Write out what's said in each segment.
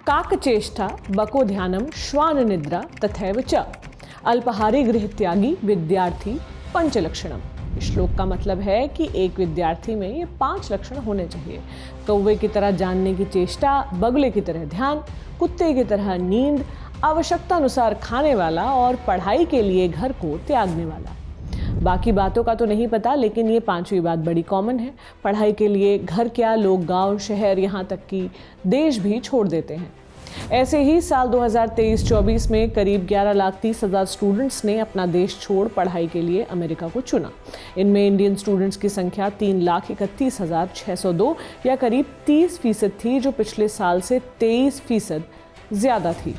काकचेष्टा बको ध्यानम श्वान निद्रा तथैव च अल्पहारी गृह त्यागी विद्यार्थी पंचलक्षणम। इस श्लोक का मतलब है कि एक विद्यार्थी में ये 5 लक्षण होने चाहिए। कौवे की तरह जानने की चेष्टा, बगुले की तरह ध्यान, कुत्ते की तरह नींद, आवश्यकता अनुसार खाने वाला और पढ़ाई के लिए घर को त्यागने वाला। बाकी बातों का तो नहीं पता, लेकिन ये 5वीं बात बड़ी कॉमन है। पढ़ाई के लिए घर क्या, लोग गांव, शहर, यहाँ तक कि देश भी छोड़ देते हैं। ऐसे ही साल 2023-24 में करीब 11,30,000 स्टूडेंट्स ने अपना देश छोड़ पढ़ाई के लिए अमेरिका को चुना। इनमें इंडियन स्टूडेंट्स की संख्या 3,31,602 या करीब 30% थी, जो पिछले साल से 23% ज़्यादा थी।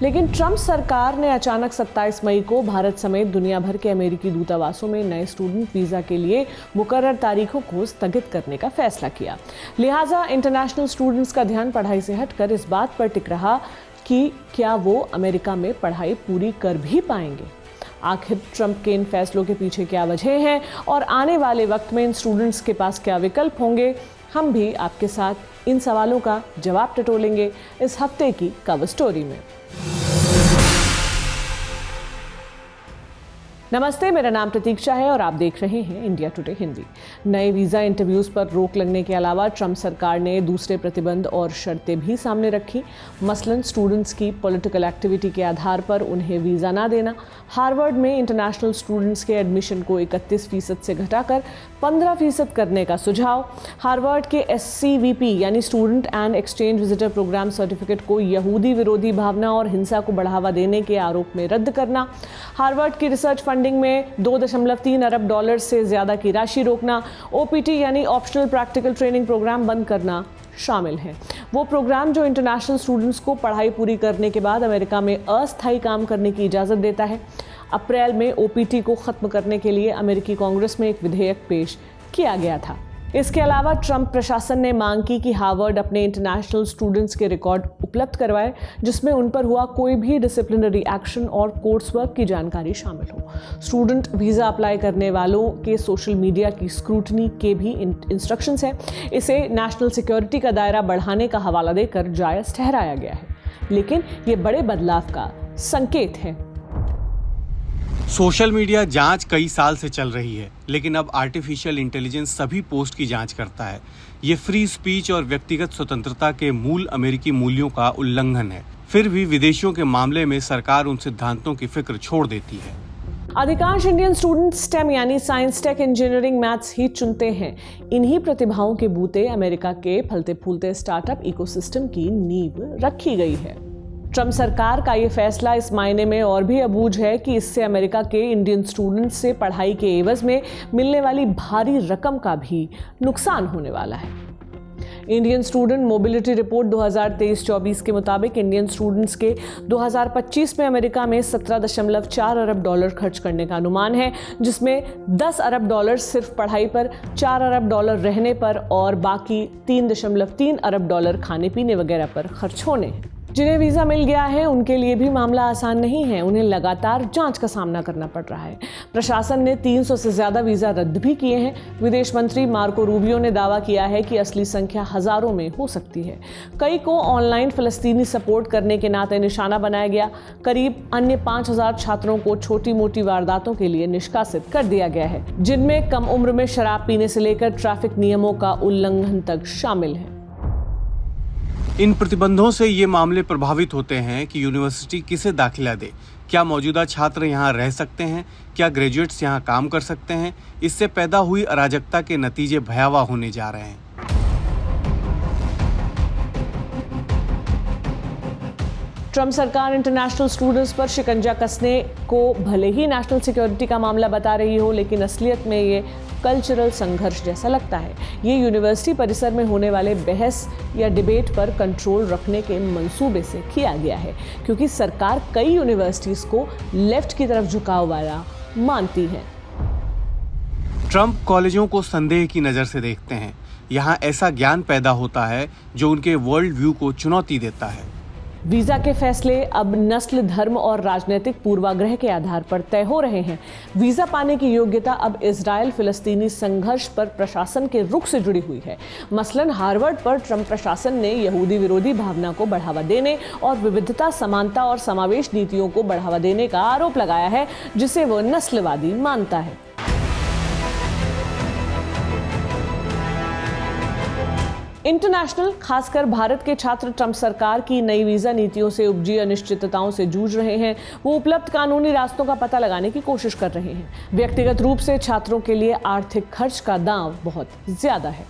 लेकिन ट्रंप सरकार ने अचानक 27 मई को भारत समेत दुनिया भर के अमेरिकी दूतावासों में नए स्टूडेंट वीज़ा के लिए मुकर्रर तारीखों को स्थगित करने का फैसला किया। लिहाजा इंटरनेशनल स्टूडेंट्स का ध्यान पढ़ाई से हटकर इस बात पर टिक रहा कि क्या वो अमेरिका में पढ़ाई पूरी कर भी पाएंगे। आखिर ट्रंप के इन फैसलों के पीछे क्या वजह हैं और आने वाले वक्त में इन स्टूडेंट्स के पास क्या विकल्प होंगे, हम भी आपके साथ इन सवालों का जवाब टटोलेंगे इस हफ्ते की कवर स्टोरी में। नमस्ते, मेरा नाम प्रतीक्षा है और आप देख रहे हैं इंडिया टुडे हिंदी। नए वीज़ा इंटरव्यूज़ पर रोक लगने के अलावा ट्रंप सरकार ने दूसरे प्रतिबंध और शर्तें भी सामने रखी। मसलन स्टूडेंट्स की पॉलिटिकल एक्टिविटी के आधार पर उन्हें वीज़ा ना देना, हार्वर्ड में इंटरनेशनल स्टूडेंट्स के एडमिशन को 31% से घटाकर 15% करने का सुझाव, हार्वर्ड के SCVP यानी student and exchange visitor programme certificate को यहूदी विरोधी भावना और हिंसा को बढ़ावा देने के आरोप में रद्द करना, हार्वर्ड की रिसर्च फंडिंग में $2.3 अरब से ज़्यादा की राशि रोकना, OPT यानी ऑप्शनल प्रैक्टिकल ट्रेनिंग प्रोग्राम बंद करना शामिल है। वो प्रोग्राम जो इंटरनेशनल स्टूडेंट्स को पढ़ाई पूरी करने के बाद अमेरिका में अस्थायी काम करने की इजाज़त देता है। अप्रैल में OPT को ख़त्म करने के लिए अमेरिकी कांग्रेस में एक विधेयक पेश किया गया था। इसके अलावा ट्रंप प्रशासन ने मांग की कि हार्वर्ड अपने इंटरनेशनल स्टूडेंट्स के रिकॉर्ड उपलब्ध करवाए, जिसमें उन पर हुआ कोई भी डिसिप्लिनरी एक्शन और कोर्स वर्क की जानकारी शामिल हो। स्टूडेंट वीज़ा अप्लाई करने वालों के सोशल मीडिया की स्क्रूटनी के भी इंस्ट्रक्शंस हैं। इसे नेशनल सिक्योरिटी का दायरा बढ़ाने का हवाला देकर जायज़ ठहराया गया है, लेकिन ये बड़े बदलाव का संकेत है। सोशल मीडिया जांच कई साल से चल रही है, लेकिन अब आर्टिफिशियल इंटेलिजेंस सभी पोस्ट की जांच करता है। ये फ्री स्पीच और व्यक्तिगत स्वतंत्रता के मूल अमेरिकी मूल्यों का उल्लंघन है। फिर भी विदेशियों के मामले में सरकार उन सिद्धांतों की फिक्र छोड़ देती है। अधिकांश इंडियन स्टूडेंट स्टेम यानी साइंस, टेक, इंजीनियरिंग, मैथ्स ही चुनते हैं। इन्हीं प्रतिभाओं के बूते अमेरिका के फलते फूलते स्टार्टअप इकोसिस्टम की नींव रखी गई है। ट्रंप सरकार का ये फैसला इस मायने में और भी अबूझ है कि इससे अमेरिका के इंडियन स्टूडेंट्स से पढ़ाई के एवज में मिलने वाली भारी रकम का भी नुकसान होने वाला है। इंडियन स्टूडेंट मोबिलिटी रिपोर्ट 2023-24 के मुताबिक इंडियन स्टूडेंट्स के 2025 में अमेरिका में $17.4 अरब खर्च करने का अनुमान है, जिसमें $10 अरब सिर्फ पढ़ाई पर, $4 अरब रहने पर और बाकी $3.3 अरब खाने पीने वगैरह पर खर्च होने हैं। जिन्हें वीज़ा मिल गया है उनके लिए भी मामला आसान नहीं है। उन्हें लगातार जांच का सामना करना पड़ रहा है। प्रशासन ने 300 से ज़्यादा वीज़ा रद्द भी किए हैं। विदेश मंत्री मार्को रूबियो ने दावा किया है कि असली संख्या हज़ारों में हो सकती है। कई को ऑनलाइन फ़लस्तीनी सपोर्ट करने के नाते निशाना बनाया गया। करीब अन्य 5,000 छात्रों को छोटी मोटी वारदातों के लिए निष्कासित कर दिया गया है, जिनमें कम उम्र में शराब पीने से लेकर ट्रैफिक नियमों का उल्लंघन तक शामिल है। इन प्रतिबंधों से ये मामले प्रभावित होते हैं कि यूनिवर्सिटी किसे दाखिला दे, क्या मौजूदा छात्र यहाँ रह सकते हैं, क्या ग्रेजुएट्स यहाँ काम कर सकते हैं। इससे पैदा हुई अराजकता के नतीजे भयावह होने जा रहे हैं। ट्रंप सरकार इंटरनेशनल स्टूडेंट्स पर शिकंजा कसने को भले ही नेशनल सिक्योरिटी का मामला बता रही हो, लेकिन असलियत में ये कल्चरल संघर्ष जैसा लगता है। ये यूनिवर्सिटी परिसर में होने वाले बहस या डिबेट पर कंट्रोल रखने के मंसूबे से किया गया है, क्योंकि सरकार कई यूनिवर्सिटीज़ को लेफ्ट की तरफ झुकाव वाला मानती है। ट्रंप कॉलेजों को संदेह की नज़र से देखते हैं। यहाँ ऐसा ज्ञान पैदा होता है जो उनके वर्ल्ड व्यू को चुनौती देता है। वीजा के फैसले अब नस्ल, धर्म और राजनीतिक पूर्वाग्रह के आधार पर तय हो रहे हैं। वीजा पाने की योग्यता अब इजराइल फिलिस्तीनी संघर्ष पर प्रशासन के रुख से जुड़ी हुई है। मसलन हार्वर्ड पर ट्रंप प्रशासन ने यहूदी विरोधी भावना को बढ़ावा देने और विविधता, समानता और समावेश नीतियों को बढ़ावा देने का आरोप लगाया है, जिसे वो नस्लवादी मानता है। इंटरनेशनल, खासकर भारत के छात्र ट्रंप सरकार की नई वीजा नीतियों से उपजी अनिश्चितताओं से जूझ रहे हैं। वो उपलब्ध कानूनी रास्तों का पता लगाने की कोशिश कर रहे हैं। व्यक्तिगत रूप से छात्रों के लिए आर्थिक खर्च का दांव बहुत ज्यादा है।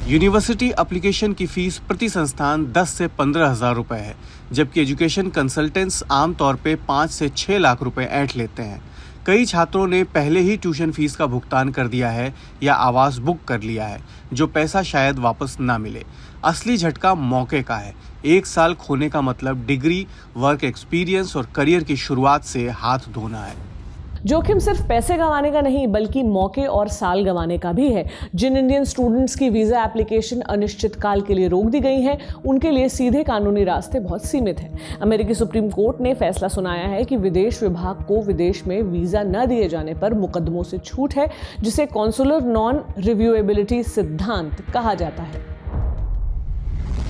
यूनिवर्सिटी एप्लीकेशन की फीस प्रति संस्थान 10 से 15 हजार रुपए है, जबकि एजुकेशन कंसल्टेंट्स आमतौर पे 5 से 6 लाख रुपए ऐंठ लेते हैं। कई छात्रों ने पहले ही ट्यूशन फीस का भुगतान कर दिया है या आवास बुक कर लिया है, जो पैसा शायद वापस ना मिले। असली झटका मौके का है। 1 साल खोने का मतलब डिग्री, वर्क एक्सपीरियंस और करियर की शुरुआत से हाथ धोना है। जोखिम सिर्फ पैसे गंवाने का नहीं, बल्कि मौके और साल गंवाने का भी है। जिन इंडियन स्टूडेंट्स की वीजा एप्लीकेशन अनिश्चित काल के लिए रोक दी गई है, उनके लिए सीधे कानूनी रास्ते बहुत सीमित हैं। अमेरिकी सुप्रीम कोर्ट ने फैसला सुनाया है कि विदेश विभाग को विदेश में वीजा न दिए जाने पर मुकदमों से छूट है, जिसे कॉन्सुलर नॉन रिव्यूएबिलिटी सिद्धांत कहा जाता है।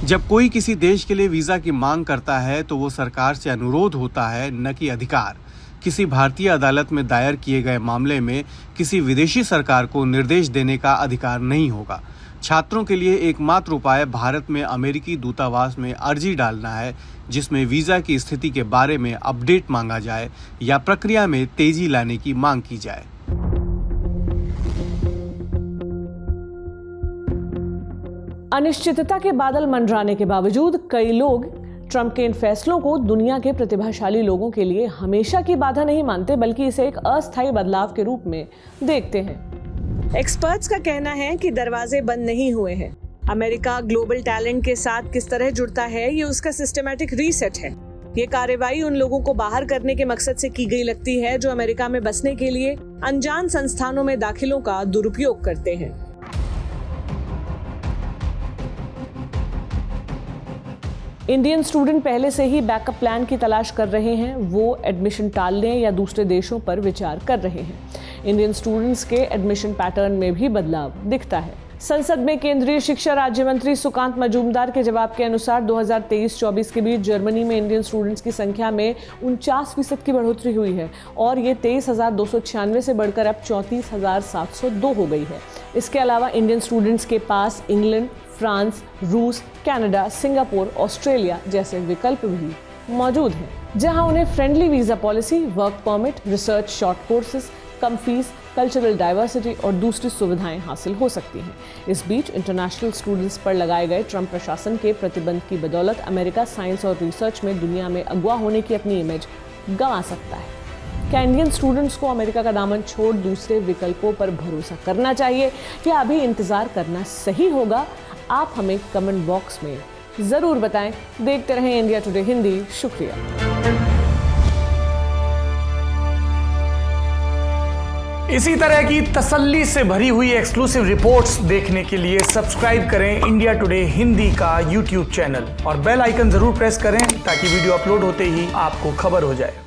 जब कोई किसी देश के लिए वीजा की मांग करता है तो वो सरकार से अनुरोध होता है, न कि अधिकार। किसी भारतीय अदालत में दायर किए गए मामले में किसी विदेशी सरकार को निर्देश देने का अधिकार नहीं होगा। छात्रों के लिए एकमात्र उपाय भारत में अमेरिकी दूतावास में अर्जी डालना है, जिसमें वीजा की स्थिति के बारे में अपडेट मांगा जाए या प्रक्रिया में तेजी लाने की मांग की जाए। अनिश्चितता के बादल मंडराने के बावजूद कई लोग ट्रंप के इन फैसलों को दुनिया के प्रतिभाशाली लोगों के लिए हमेशा की बाधा नहीं मानते, बल्कि इसे एक अस्थायी बदलाव के रूप में देखते हैं। एक्सपर्ट्स का कहना है कि दरवाजे बंद नहीं हुए हैं। अमेरिका ग्लोबल टैलेंट के साथ किस तरह जुड़ता है, ये उसका सिस्टमैटिक रीसेट है। ये कार्रवाई उन लोगों को बाहर करने के मकसद से की गई लगती है जो अमेरिका में बसने के लिए अनजान संस्थानों में दाखिलों का दुरुपयोग करते हैं। इंडियन स्टूडेंट पहले से ही बैकअप प्लान की तलाश कर रहे हैं। वो एडमिशन टालने या दूसरे देशों पर विचार कर रहे हैं। इंडियन स्टूडेंट्स के एडमिशन पैटर्न में भी बदलाव दिखता है। संसद में केंद्रीय शिक्षा राज्य मंत्री सुकांत मजूमदार के जवाब के अनुसार 2023-24 के बीच जर्मनी में इंडियन स्टूडेंट्स की संख्या में 49% की बढ़ोतरी हुई है और ये 23,296 से बढ़कर अब 34,702 हो गई है। इसके अलावा इंडियन स्टूडेंट्स के पास इंग्लैंड, फ्रांस, रूस, कनाडा, सिंगापुर, ऑस्ट्रेलिया जैसे विकल्प भी मौजूद हैं, जहां उन्हें friendly visa policy, work permit, research short courses, कम फीस, कल्चरल डाइवर्सिटी और दूसरी सुविधाएं हासिल हो सकती हैं। इस बीच इंटरनेशनल स्टूडेंट्स पर लगाए गए ट्रंप प्रशासन के प्रतिबंध की बदौलत अमेरिका साइंस और रिसर्च में दुनिया में अगवा होने की अपनी इमेज गंवा सकता है। क्या इंडियन स्टूडेंट्स को अमेरिका का दामन छोड़ दूसरे विकल्पों पर भरोसा करना चाहिए या अभी इंतजार करना सही होगा? आप हमें कमेंट बॉक्स में जरूर बताएं। देखते रहें इंडिया टुडे हिंदी। शुक्रिया। इसी तरह की तसल्ली से भरी हुई एक्सक्लूसिव रिपोर्ट्स देखने के लिए सब्सक्राइब करें इंडिया टुडे हिंदी का YouTube चैनल और बेल आइकन जरूर प्रेस करें ताकि वीडियो अपलोड होते ही आपको खबर हो जाए।